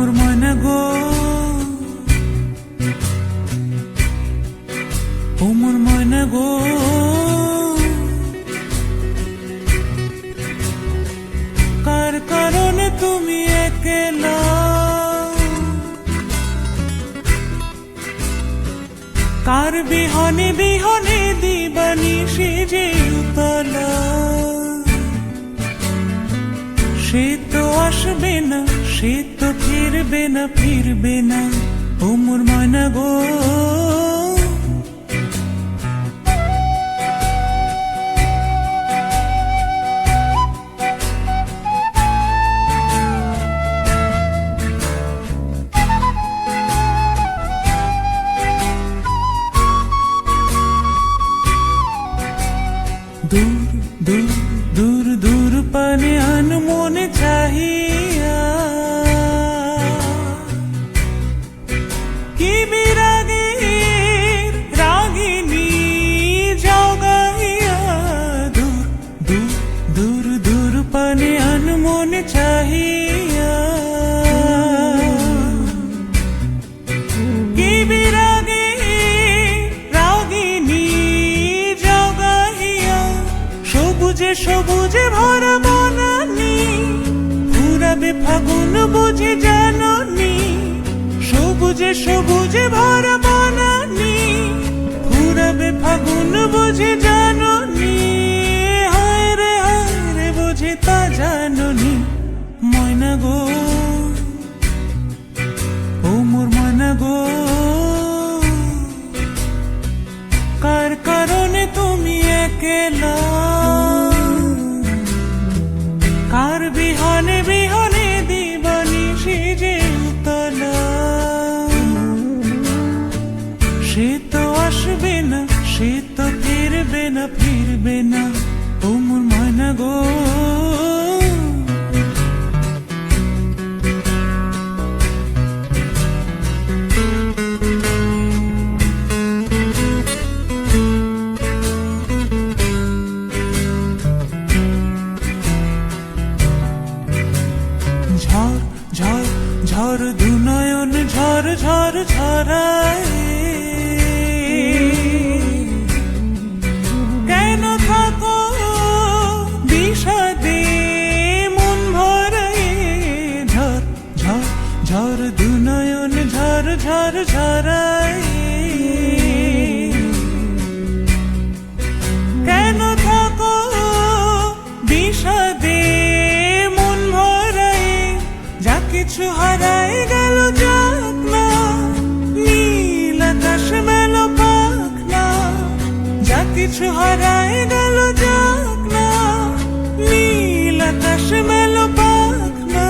মোর ময়না গো, ও মোর ময়না গো, কার কারণে তুমি একলা, কার বিহনে বিহনে দিবানিশি যে উতলা, সে তো আসবে না, সে তো ফিরবে না, ফিরবে না, ও মোর ময়না গো। দূর দূর দূর দূর পানে আনমনে চাহিয়া, কি বিরাগের রাগিনী জগাইয়া, দূর দূর দূর দূর পানে আনমনে চাহিয়া, কি বিরাগের রাগিনী জগাইয়া, সবুজে সবুজে ভরা বনানি, ফুরাবে ফাগুন বুঝে জাননি, সবুজে সবুজে ভরা বনানি, ফুরাবে ফাগুন বুঝে জাননি, হায় রে বুঝে তা জাননি, ময়না গো, ও মোর ময়না গো, কার কারণে তুমি একলা, কার বিহনে বিহনে দিবানিশি যে উতলা, সে তো আসবে না, সে তো ফিরবে না, ফিরবে না, ও মোর ময়না গো। ঝড় ঝড় ঝড় দুনয়ন ঝড় ঝড় ঝরায়, কেন থাকো বিষাদে মন ভরায়, ঝড় ঝড় ঝড় দুনয়ন ঝড় ঝড় ঝরায়, কেন থাকো বিষাদে মন ভরায়, যা কিছু হারায় গেল যাক না, নীল আকাশ মেলো পাখ না, যা কিছু হারায় গেল যাক না, নীল আকাশ মেলো পাখ না,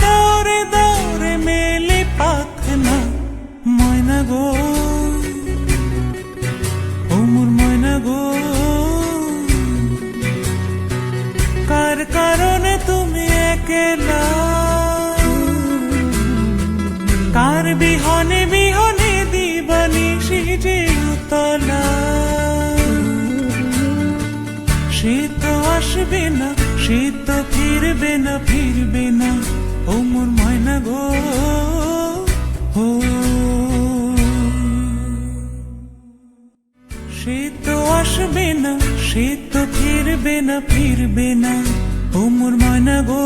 দৌড়ে দৌড়ে মেলে পাখ না, ময়না গো, ও মোর ময়না গো, কার কারণে তুমি একলা, কার বিহনে বিহনে দিবানিশি যে উতলা, সে তো আসবে না, সে তো ফিরবে না, ফিরবে না, ও মোর ময়না গো, ও সে তো আসবে না, সে তো ফিরবে না, ফিরবে না, ও মোর ময়না গো।